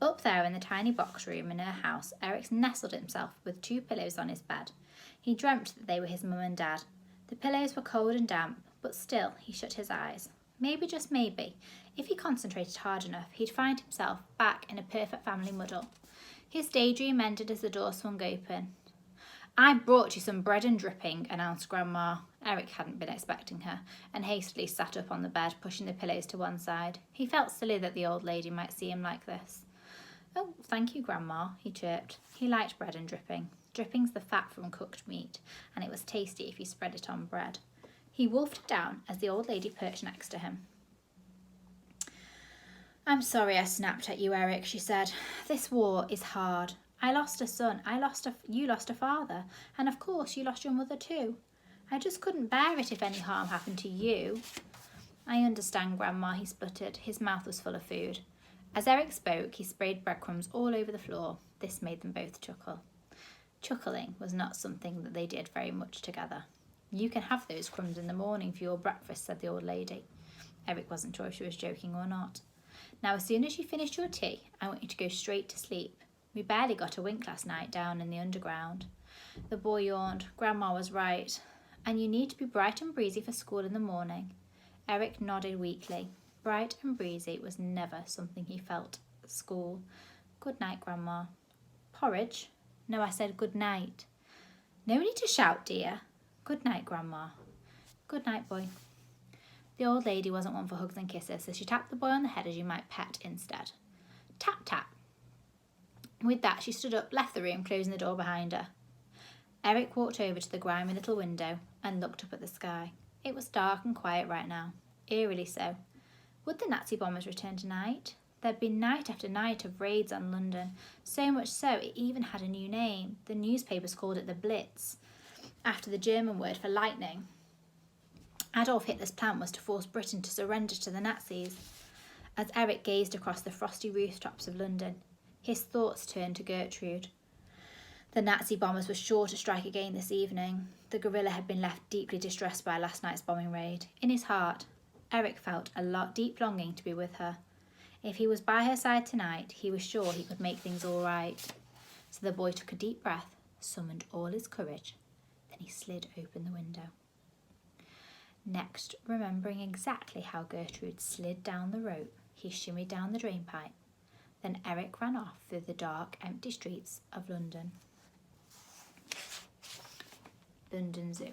Up there in the tiny box room in her house, Eric nestled himself with 2 pillows on his bed. He dreamt that they were his mum and dad. The pillows were cold and damp, but still he shut his eyes. Maybe, just maybe, if he concentrated hard enough, he'd find himself back in a perfect family muddle. His daydream ended as the door swung open. "I brought you some bread and dripping," announced Grandma. Eric hadn't been expecting her, and hastily sat up on the bed, pushing the pillows to one side. He felt silly that the old lady might see him like this. "Oh, thank you, Grandma," he chirped. He liked bread and dripping. Dripping's the fat from cooked meat, and it was tasty if you spread it on bread. He wolfed it down as the old lady perched next to him. "I'm sorry I snapped at you, Eric," she said. "This war is hard. I lost a son, you lost a father, and of course you lost your mother too. I just couldn't bear it if any harm happened to you." "I understand, Grandma," he spluttered. His mouth was full of food. As Eric spoke, he sprayed breadcrumbs all over the floor. This made them both chuckle. Chuckling was not something that they did very much together. "You can have those crumbs in the morning for your breakfast," said the old lady. Eric wasn't sure if she was joking or not. "Now, as soon as you finish your tea, I want you to go straight to sleep. We barely got a wink last night down in the underground." The boy yawned. Grandma was right. "And you need to be bright and breezy for school in the morning." Eric nodded weakly. Bright and breezy was never something he felt at school. "Good night, Grandma." "Porridge?" "No, I said good night." "No need to shout, dear." "Good night, Grandma." "Good night, boy." The old lady wasn't one for hugs and kisses, so she tapped the boy on the head as you might pet instead. Tap, tap. With that, she stood up, left the room, closing the door behind her. Eric walked over to the grimy little window and looked up at the sky. It was dark and quiet right now, eerily so. Would the Nazi bombers return tonight? There'd been night after night of raids on London, so much so it even had a new name. The newspapers called it the Blitz, after the German word for lightning. Adolf Hitler's plan was to force Britain to surrender to the Nazis. As Eric gazed across the frosty rooftops of London, his thoughts turned to Gertrude. The Nazi bombers were sure to strike again this evening. The guerrilla had been left deeply distressed by last night's bombing raid. In his heart, Eric felt a deep longing to be with her. If he was by her side tonight, he was sure he could make things all right. So the boy took a deep breath, summoned all his courage, then he slid open the window. Next, remembering exactly how Gertrude slid down the rope, he shimmied down the drainpipe. Then Eric ran off through the dark, empty streets of London. London Zoo.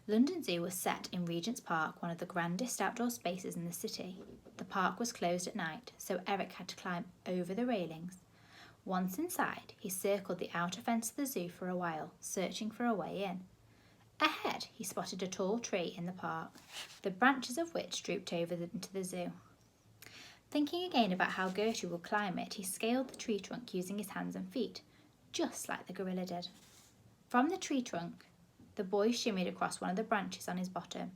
London Zoo was set in Regent's Park, one of the grandest outdoor spaces in the city. The park was closed at night, so Eric had to climb over the railings. Once inside, he circled the outer fence of the zoo for a while, searching for a way in. Ahead, he spotted a tall tree in the park, the branches of which drooped over into the zoo. Thinking again about how Gertrude would climb it, he scaled the tree trunk using his hands and feet, just like the gorilla did. From the tree trunk, the boy shimmied across one of the branches on his bottom.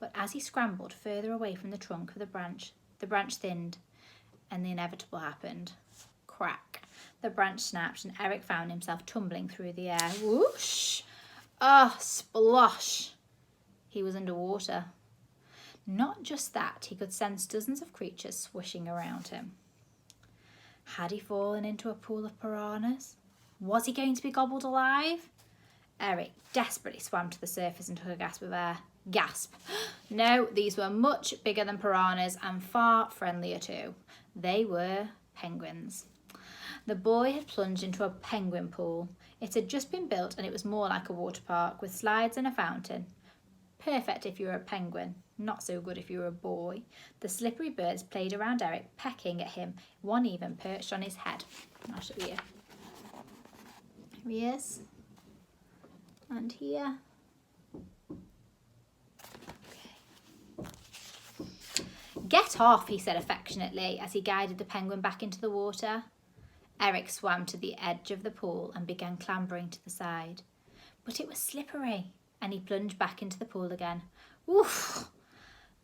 But as he scrambled further away from the trunk of the branch thinned, and the inevitable happened. Crack! The branch snapped, and Eric found himself tumbling through the air. Whoosh! Ah, splosh! He was underwater. Not just that, he could sense dozens of creatures swishing around him. Had he fallen into a pool of piranhas? Was he going to be gobbled alive? Eric desperately swam to the surface and took a gasp of air. Gasp! No, these were much bigger than piranhas and far friendlier too. They were penguins. The boy had plunged into a penguin pool. It had just been built and it was more like a water park with slides and a fountain. Perfect if you were a penguin, not so good if you were a boy. The slippery birds played around Eric, pecking at him, one even perched on his head. I'll show you. Here he is. And here. Okay. Get off, he said affectionately as he guided the penguin back into the water. Eric swam to the edge of the pool and began clambering to the side. But it was slippery, and he plunged back into the pool again. Oof!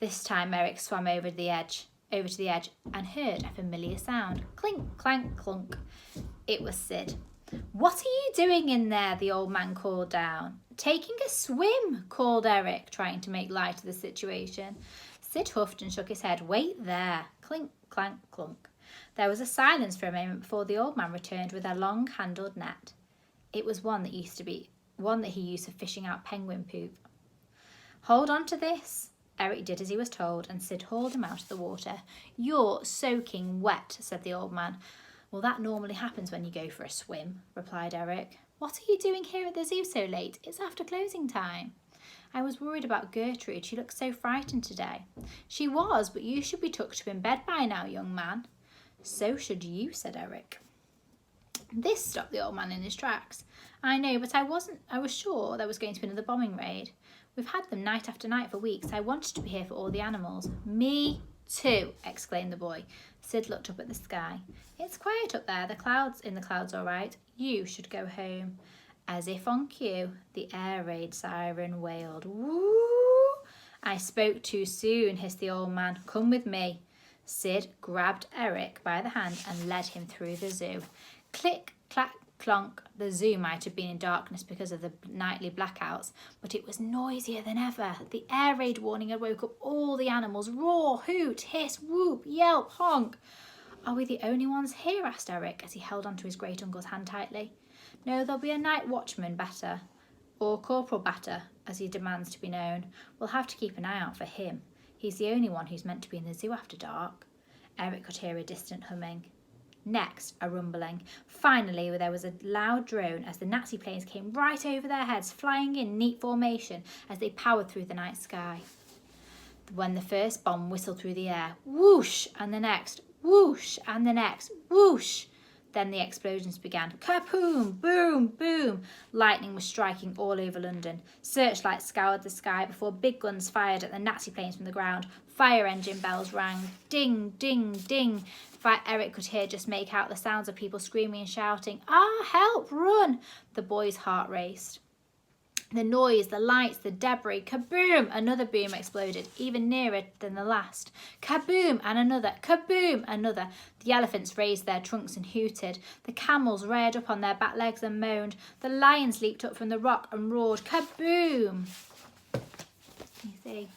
This time Eric swam over to the edge, and heard a familiar sound. Clink, clank, clunk. It was Sid. "What are you doing in there?" the old man called down. "Taking a swim," called Eric, trying to make light of the situation. Sid huffed and shook his head. "Wait there." Clink, clank, clunk. There was a silence for a moment before the old man returned with a long-handled net. It was one that he used for fishing out penguin poop. Hold on to this. Eric did as he was told, and Sid hauled him out of the water. You're soaking wet, said the old man. Well, that normally happens when you go for a swim, replied Eric. What are you doing here at the zoo so late? It's after closing time. I was worried about Gertrude. She looked so frightened today. She was, but you should be tucked up in bed by now, young man. So should you, said Eric. This stopped the old man in his tracks. I know, but I was sure there was going to be another bombing raid. We've had them night after night for weeks. I wanted to be here for all the animals. Me too, exclaimed the boy. Sid looked up at the sky. It's quiet up there. The clouds all right. You should go home. As if on cue, the air raid siren wailed. Woo! I spoke too soon, hissed the old man. Come with me. Sid grabbed Eric by the hand and led him through the zoo. Click, clack, clonk. The zoo might have been in darkness because of the nightly blackouts, but it was noisier than ever. The air raid warning had woke up all the animals. Roar, hoot, hiss, whoop, yelp, honk. Are we the only ones here? Asked Eric as he held onto his great uncle's hand tightly. No, there'll be a night watchman Batter, or Corporal Batter, as he demands to be known. We'll have to keep an eye out for him. He's the only one who's meant to be in the zoo after dark. Eric could hear a distant humming. Next, a rumbling. Finally, there was a loud drone as the Nazi planes came right over their heads, flying in neat formation as they powered through the night sky. When the first bomb whistled through the air, whoosh, and the next, whoosh, and the next, whoosh. Then the explosions began. Kaboom! Boom! Boom! Lightning was striking all over London. Searchlights scoured the sky before big guns fired at the Nazi planes from the ground. Fire engine bells rang. Ding! Ding! Ding! Eric could just make out the sounds of people screaming and shouting. Ah! Help! Run! The boy's heart raced. The noise, the lights, the debris. Kaboom! Another boom exploded, even nearer than the last. Kaboom! And another. Kaboom! Another. The elephants raised their trunks and hooted. The camels reared up on their back legs and moaned. The lions leaped up from the rock and roared. Kaboom! You see?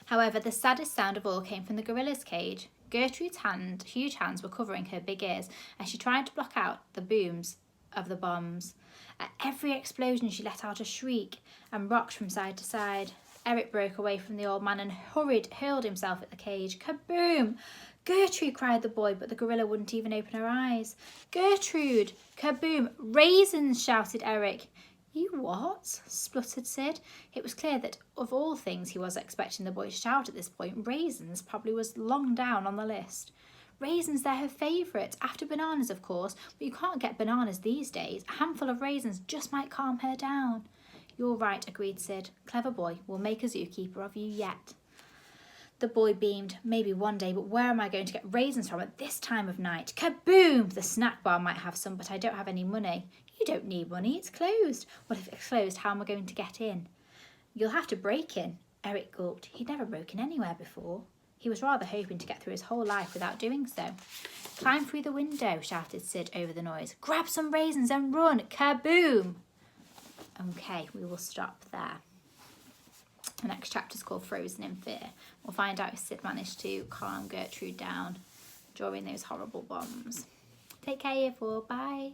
However, the saddest sound of all came from the gorilla's cage. Gertrude's huge hands were covering her big ears as she tried to block out the booms of the bombs. At every explosion, she let out a shriek and rocked from side to side. Eric broke away from the old man and hurled himself at the cage. Kaboom! Gertrude, cried the boy, but the gorilla wouldn't even open her eyes. Gertrude! Kaboom! Raisins, shouted Eric. You what? Spluttered Sid. It was clear that of all things he was expecting the boy to shout at this point, raisins probably was long down on the list. Raisins, they're her favourite, after bananas of course, but you can't get bananas these days. A handful of raisins just might calm her down. You're right, agreed Sid. Clever boy, we'll make a zookeeper of you yet. The boy beamed. Maybe one day, but where am I going to get raisins from at this time of night? Kaboom! The snack bar might have some, but I don't have any money. You don't need money, it's closed. Well, if it's closed, how am I going to get in? You'll have to break in. Eric gulped. He'd never broken anywhere before. He was rather hoping to get through his whole life without doing so. Climb through the window, shouted Sid over the noise. Grab some raisins and run. Kaboom! Okay, we will stop there. The next chapter is called Frozen in Fear. We'll find out if Sid managed to calm Gertrude down during those horrible bombs. Take care, you four. Bye.